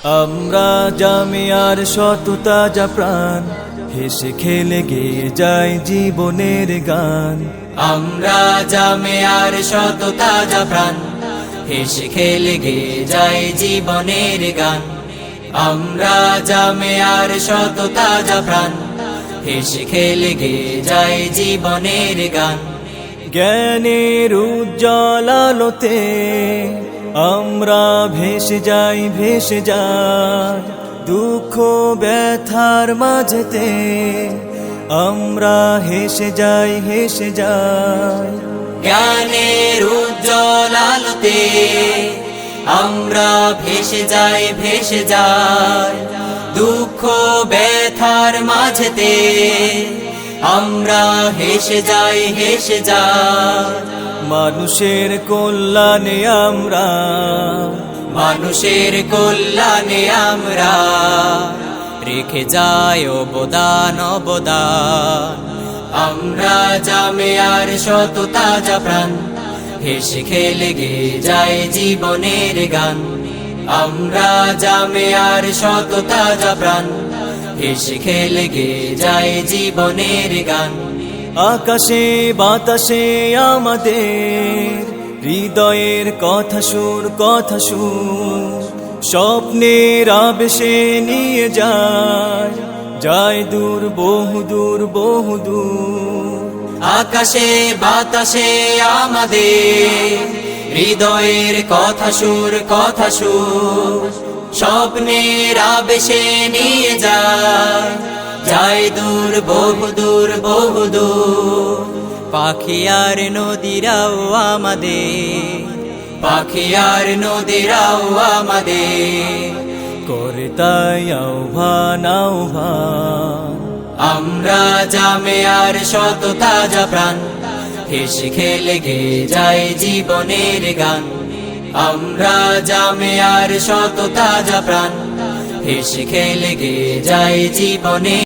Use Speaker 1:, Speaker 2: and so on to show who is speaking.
Speaker 1: আমরা জামিয়ার শত তাজা প্রাণ, হেসে খেলে গেয়ে যায় জীবনের গান।
Speaker 2: আমরা জামিয়ার শত তাজা প্রাণ, হেসে খেলে গেয়ে যায় জীবনের গান। আমরা জামিয়ার শত তাজা প্রাণ, হেসে খেলে গেয়ে যায় জীবনের গান।
Speaker 1: জ্ঞানের উজ্জ্বল আলোতে আমরা ভেসে যাই, ভেসে যাই দুঃখ ব্যথার মাঝেতে। আমরা হেসে যাই, হেসে যাই
Speaker 2: জ্ঞানের উজ্জ্বল আলোতে আমরা ভেসে যাই, ভেসে যাই দুঃখ ব্যথার মাঝেতে। আমরা হেসে যাই, হেসে যাই
Speaker 1: মানুষের কল্যাণে আমরা,
Speaker 2: মানুষের কল্যাণে আমরা রেখে যাই অবদান, অবদান। আমরা জামিয়ার শত তাজা প্রাণ, হেসে খেলে গেয়ে যায় জীবনের গান। আমরা জামিয়ার শত তাজা প্রাণ, হেসে খেলে গেয়ে যায় জীবনের গান।
Speaker 1: আকাশে বাতাসে আমাদের হৃদয়ের কথা সুর, কথা সুর স্বপ্নের আবেশে নিয়ে যায়, যায় দূর বহুদূর, বহুদূর।
Speaker 2: আকাশে বাতাসে আমাদের হৃদয়ের কথা সুর, কথা সুর স্বপ্নের আবেশে নিয়ে যায়, যায় দূর বহুদূর, বহুদূর। পাখি আর নদীরাও আমাদের, পাখি আর নদীরাও আমাদের
Speaker 1: করে তাই আহ্বান, আহ্বান।
Speaker 2: আমরা জামিয়ার শত তাজা প্রাণ, হেসে খেলে গেয়ে যায় জীবনের গান। আমরা জামিয়ার শত তাজা প্রাণ, হেসে খেলে গেয়ে যায় জীবনে।